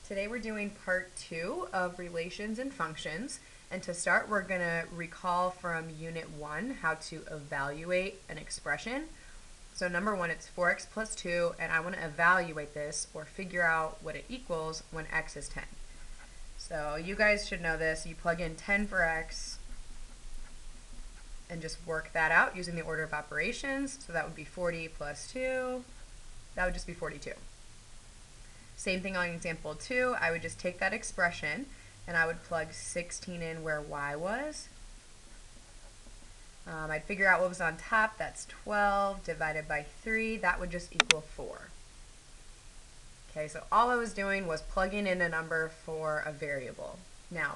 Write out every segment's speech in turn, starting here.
Today we're doing part 2 of relations and functions. And to start, we're going to recall from unit 1 how to evaluate an expression. So number 1, it's 4x plus 2, and I want to evaluate this or figure out what it equals when x is 10. So you guys should know this. You plug in 10 for x and just work that out using the order of operations. So that would be 40 plus 2. That would just be 42. Same thing on example 2, I would just take that expression and I would plug 16 in where y was. I'd figure out what was on top, that's 12 divided by 3, that would just equal 4. Okay, so all I was doing was plugging in a number for a variable. Now,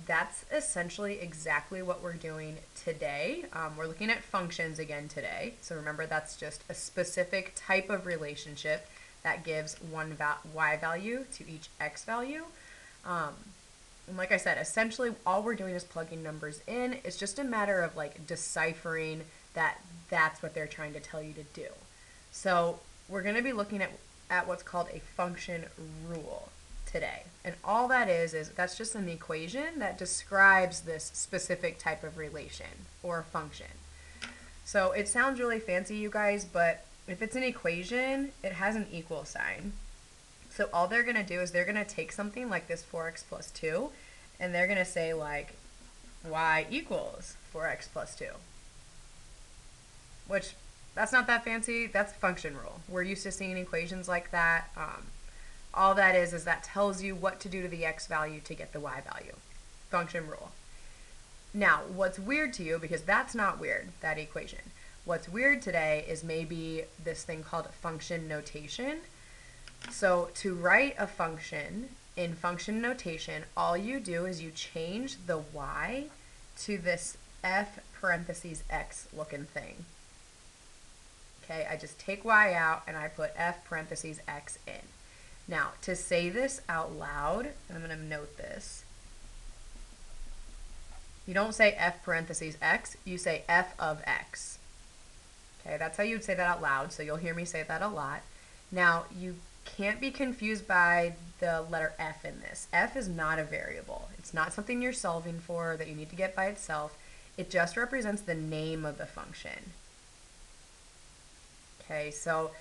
that's essentially exactly what we're doing today. We're looking at functions again today, so remember that's just a specific type of relationship that gives one y value to each x value. And like I said, essentially all we're doing is plugging numbers in. It's just a matter of like deciphering that that's what they're trying to tell you to do. So we're going to be looking at what's called a function rule today. And all that is that's just an equation that describes this specific type of relation or function. So it sounds really fancy, you guys, but if it's an equation, it has an equal sign. So all they're going to do is they're going to take something like this 4x plus 2, and they're going to say like y equals 4x plus 2. Which, that's not that fancy, that's function rule. We're used to seeing equations like that. All that is that tells you what to do to the x value to get the y value. Function rule. Now, what's weird to you, because that's not weird, that equation. What's weird today is maybe this thing called function notation. So to write a function in function notation, all you do is you change the y to this f parentheses x looking thing. Okay, I just take y out and I put f parentheses x in. Now, to say this out loud, and I'm going to note this, you don't say f parentheses x, you say f of x. Okay, that's how you would say that out loud, so you'll hear me say that a lot. Now, you can't be confused by the letter f in this. F is not a variable. It's not something you're solving for that you need to get by itself. It just represents the name of the function. Okay, so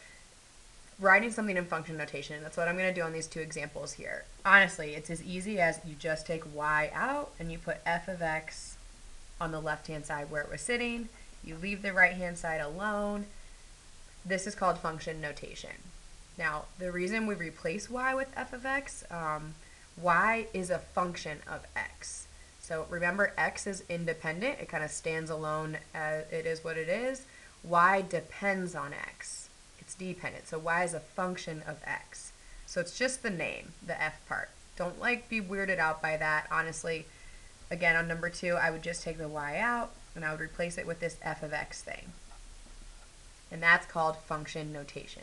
writing something in function notation, that's what I'm going to do on these two examples here. Honestly, it's as easy as you just take y out and you put f of x on the left-hand side where it was sitting. You leave the right-hand side alone. This is called function notation. Now, the reason we replace y with f of x, y is a function of x. So remember, x is independent. It kind of stands alone as it is what it is. Y depends on x. It's dependent. So y is a function of x. So it's just the name, the f part. Don't be weirded out by that. Honestly, again, on number 2, I would just take the y out and I would replace it with this f of x thing. And that's called function notation.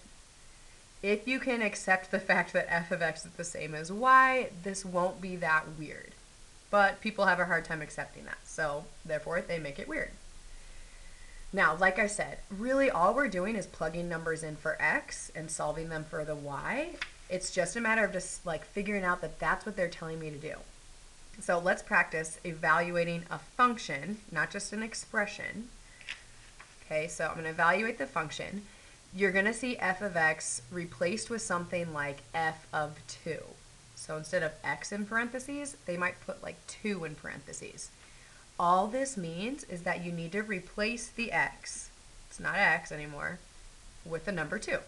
If you can accept the fact that f of x is the same as y, this won't be that weird. But people have a hard time accepting that, so therefore they make it weird. Now, like I said, really all we're doing is plugging numbers in for x and solving them for the y. It's just a matter of just figuring out that that's what they're telling me to do. So let's practice evaluating a function, not just an expression. Okay, so I'm going to evaluate the function. You're going to see f of x replaced with something like f of 2. So instead of x in parentheses, they might put 2 in parentheses. All this means is that you need to replace the x, it's not x anymore, with the number 2.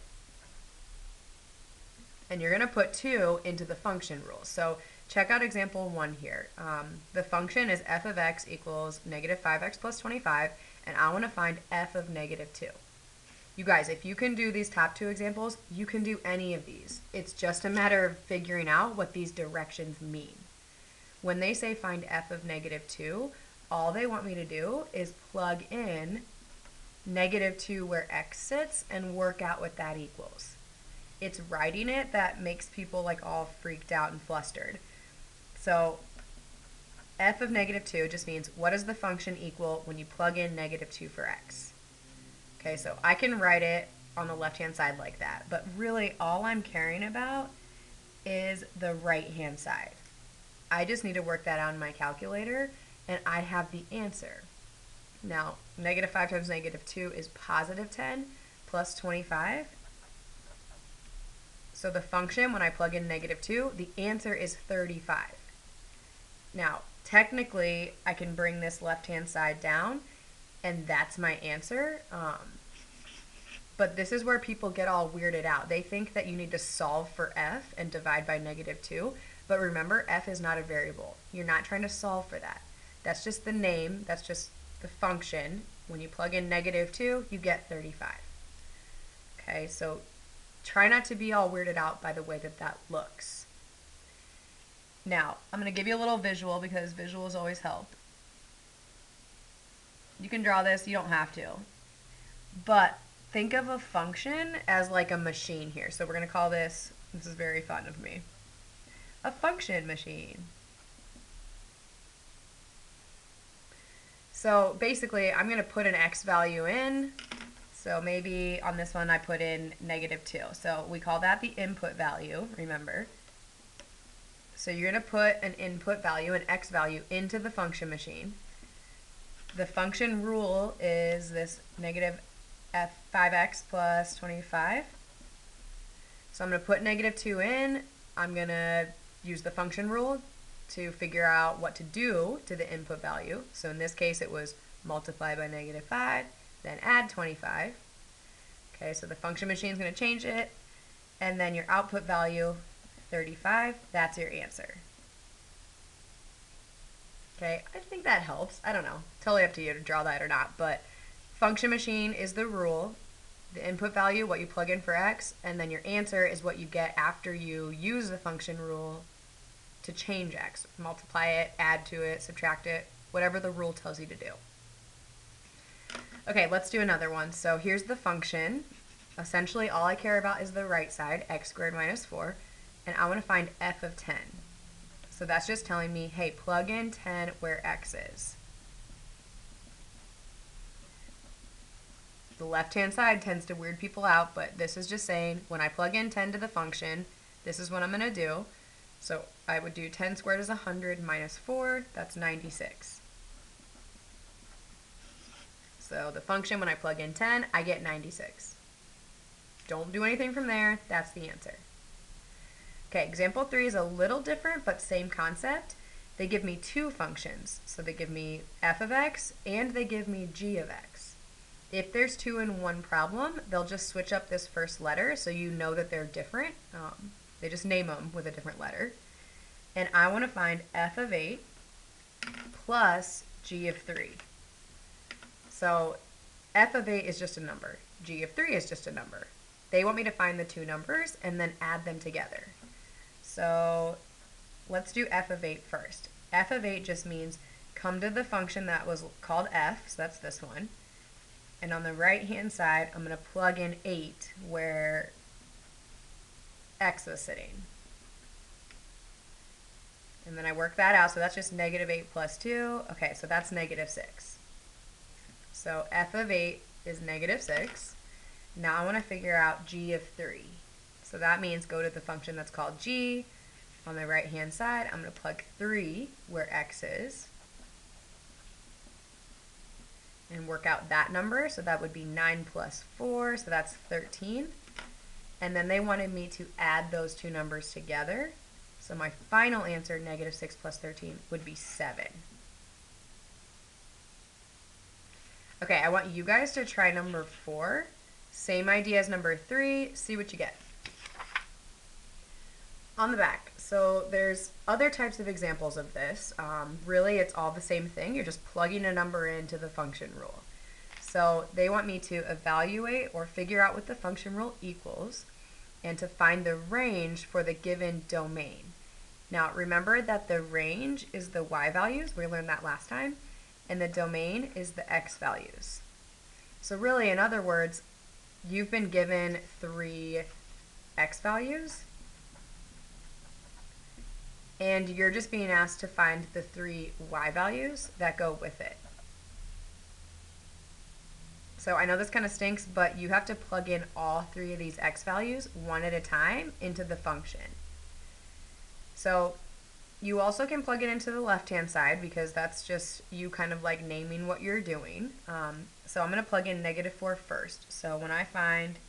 And you're going to put 2 into the function rule. So check out example 1 here. The function is f of x equals negative 5x plus 25, and I want to find f of negative 2. You guys, if you can do these top 2 examples, you can do any of these. It's just a matter of figuring out what these directions mean. When they say find f of negative 2, all they want me to do is plug in negative 2 where x sits and work out what that equals. It's writing it that makes people all freaked out and flustered. So f of negative 2 just means what does the function equal when you plug in negative 2 for x. Okay, so I can write it on the left-hand side like that, but really all I'm caring about is the right-hand side. I just need to work that out in my calculator, and I have the answer. Now, negative 5 times negative 2 is positive 10 plus 25. So the function, when I plug in negative 2, the answer is 35. Now, technically, I can bring this left-hand side down, and that's my answer. But this is where people get all weirded out. They think that you need to solve for f and divide by negative 2. But remember, f is not a variable. You're not trying to solve for that. That's just the name. That's just the function. When you plug in negative 2, you get 35. Okay, so try not to be all weirded out by the way that that looks. Now, I'm going to give you a little visual because visuals always help. You can draw this. You don't have to. But think of a function as like a machine here. So we're going to call this is very fun of me, a function machine. So basically, I'm going to put an x value in. So maybe on this one I put in negative 2. So we call that the input value, remember. So you're going to put an input value, an x value, into the function machine. The function rule is this negative 5x plus 25. So I'm going to put negative 2 in. I'm going to use the function rule to figure out what to do to the input value. So in this case it was multiply by negative 5, then add 25. Okay, so the function machine is going to change it, and then your output value, 35, that's your answer. Okay, I think that helps. I don't know. Totally up to you to draw that or not, but function machine is the rule, the input value, what you plug in for x, and then your answer is what you get after you use the function rule to change x. Multiply it, add to it, subtract it, whatever the rule tells you to do. Okay, let's do another one. So here's the function. Essentially, all I care about is the right side, x squared minus 4, and I want to find f of 10. So that's just telling me, hey, plug in 10 where x is. The left-hand side tends to weird people out, but this is just saying when I plug in 10 to the function, this is what I'm going to do. So I would do 10 squared is 100 minus 4, that's 96. So the function, when I plug in 10, I get 96. Don't do anything from there, that's the answer. Okay, example 3 is a little different, but same concept. They give me two functions. So they give me f of x and they give me g of x. If there's two in one problem, they'll just switch up this first letter so you know that they're different. They just name them with a different letter. And I want to find f of 8 plus g of 3. So f of 8 is just a number. G of 3 is just a number. They want me to find the two numbers and then add them together. So let's do f of 8 first. F of 8 just means come to the function that was called f, so that's this one. And on the right-hand side, I'm going to plug in 8 where x was sitting. And then I work that out, so that's just negative 8 plus 2. Okay, so that's negative 6. So f of 8 is negative 6. Now I want to figure out g of 3. So that means go to the function that's called g. On the right-hand side, I'm going to plug 3 where x is. And work out that number, so that would be 9 plus 4, so that's 13. And then they wanted me to add those two numbers together. So my final answer, negative 6 plus 13, would be 7. Okay, I want you guys to try number 4. Same idea as number 3. See what you get. On the back, so there's other types of examples of this. Really, it's all the same thing. You're just plugging a number into the function rule. So they want me to evaluate or figure out what the function rule equals and to find the range for the given domain. Now remember that the range is the y values, we learned that last time, and the domain is the x values. So really, in other words, you've been given 3 x values, and you're just being asked to find the 3 y values that go with it. So I know this kind of stinks, but you have to plug in all 3 of these x values one at a time into the function. So you also can plug it into the left-hand side because that's just you kind of like naming what you're doing. So I'm going to plug in -4 first. So when I find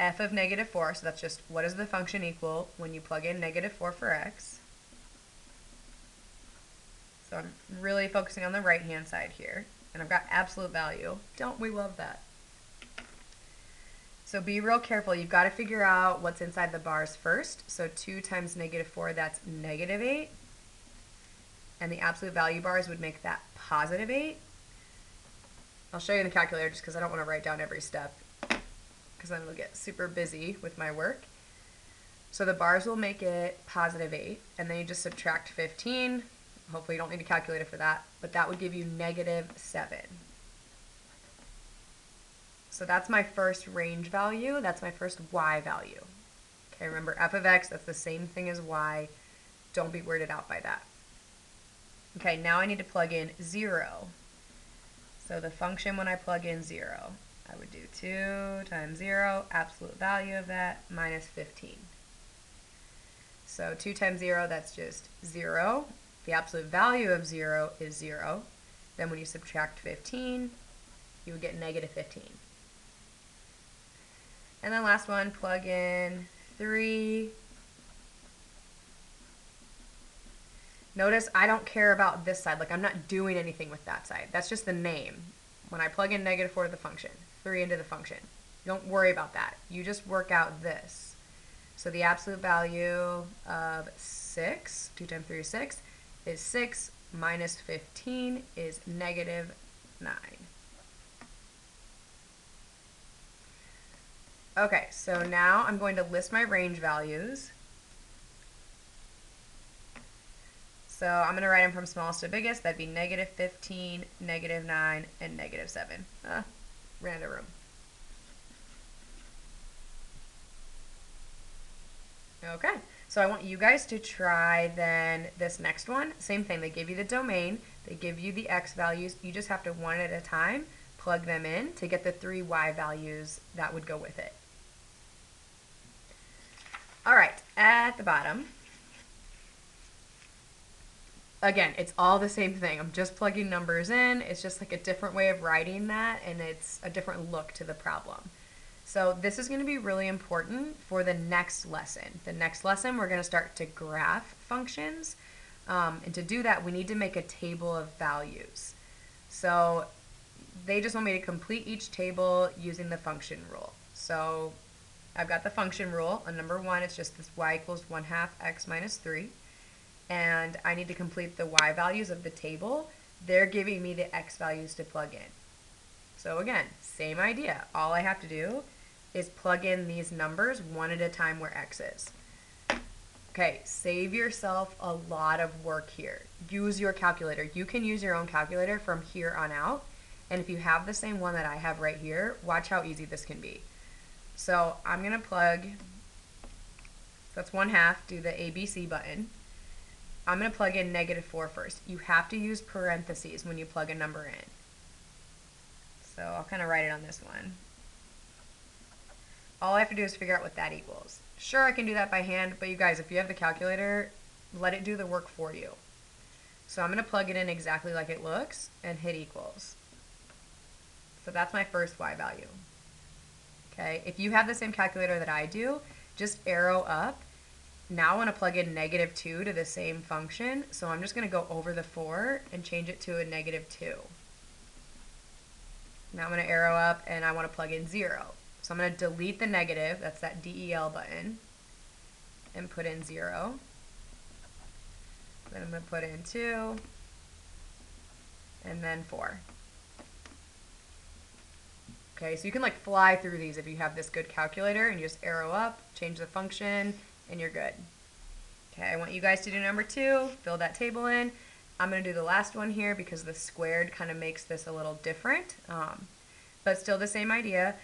f of -4, so that's just what does the function equal when you plug in -4 for x. So I'm really focusing on the right-hand side here. And I've got absolute value. Don't we love that? So be real careful. You've got to figure out what's inside the bars first. So 2 times -4, that's -8. And the absolute value bars would make that +8. I'll show you in the calculator just because I don't want to write down every step because then it'll get super busy with my work. So the bars will make it +8, and then you just subtract 15. Hopefully you don't need a calculator for that, but that would give you -7. So that's my first range value. That's my first y value. Okay, remember f of x, that's the same thing as y. Don't be weirded out by that. Okay, now I need to plug in 0. So the function when I plug in 0, I would do 2 times 0, absolute value of that, -15. So 2 times 0, that's just 0. The absolute value of 0 is 0. Then when you subtract 15, you would get -15. And then last one, plug in 3. Notice I don't care about this side. Like I'm not doing anything with that side. That's just the name. When I plug in -4 to the function, 3 into the function. Don't worry about that. You just work out this. So the absolute value of 6, 2 times 3 is 6, is 6 minus 15 is -9. Okay, so now I'm going to list my range values. So I'm going to write them from smallest to biggest. That'd be -15, -9, and -7. Ran out of room. Okay, so I want you guys to try then this next one. Same thing, they give you the domain, they give you the x values. You just have to one at a time plug them in to get the 3 y values that would go with it. All right, at the bottom, again, it's all the same thing. I'm just plugging numbers in. It's just like a different way of writing that, and it's a different look to the problem. So this is going to be really important for the next lesson. The next lesson, we're going to start to graph functions. And to do that, we need to make a table of values. So they just want me to complete each table using the function rule. So I've got the function rule. On number 1, it's just this y equals 1/2 x minus 3. And I need to complete the y values of the table. They're giving me the x values to plug in. So again, same idea. All I have to do is plug in these numbers one at a time where x is. Okay, save yourself a lot of work here. Use your calculator. You can use your own calculator from here on out. And if you have the same one that I have right here, watch how easy this can be. So I'm going to plug, that's 1/2, do the ABC button. I'm going to plug in -4 first. You have to use parentheses when you plug a number in. So I'll kind of write it on this one. All I have to do is figure out what that equals. Sure, I can do that by hand, but you guys, if you have the calculator, let it do the work for you. So I'm going to plug it in exactly like it looks and hit equals. So that's my first y value. Okay, if you have the same calculator that I do, just arrow up. Now I want to plug in -2 to the same function, so I'm just going to go over the 4 and change it to a -2. Now I'm going to arrow up and I want to plug in 0. So I'm going to delete the negative, that's that DEL button, and put in 0. Then I'm going to put in 2, and then 4. Okay, so you can like fly through these if you have this good calculator, and you just arrow up, change the function, and you're good. Okay, I want you guys to do number 2, fill that table in. I'm going to do the last one here because the squared kind of makes this a little different, but still the same idea.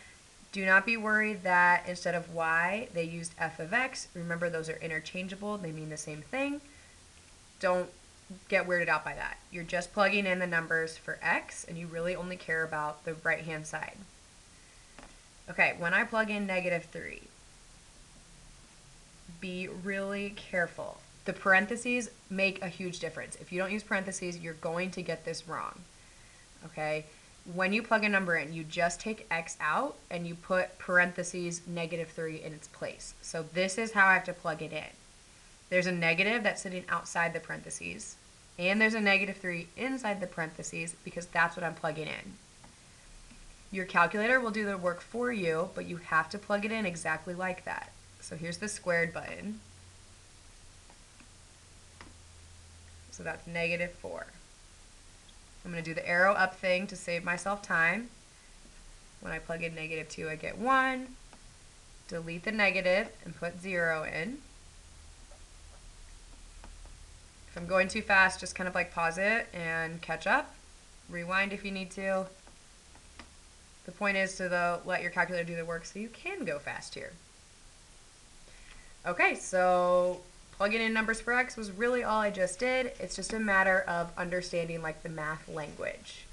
Do not be worried that instead of y, they used f of x. Remember, those are interchangeable. They mean the same thing. Don't get weirded out by that. You're just plugging in the numbers for x, and you really only care about the right-hand side. Okay, when I plug in -3, be really careful. The parentheses make a huge difference. If you don't use parentheses, you're going to get this wrong. Okay? When you plug a number in, you just take x out and you put parentheses -3 in its place. So this is how I have to plug it in. There's a negative that's sitting outside the parentheses, and there's a -3 inside the parentheses because that's what I'm plugging in. Your calculator will do the work for you, but you have to plug it in exactly like that. So here's the squared button. So that's -4. I'm going to do the arrow up thing to save myself time. When I plug in -2, I get 1. Delete the negative and put 0 in. If I'm going too fast, just kind of like pause it and catch up. Rewind if you need to. The point is to let your calculator do the work so you can go fast here. Okay, so plugging in numbers for x was really all I just did. It's just a matter of understanding like the math language.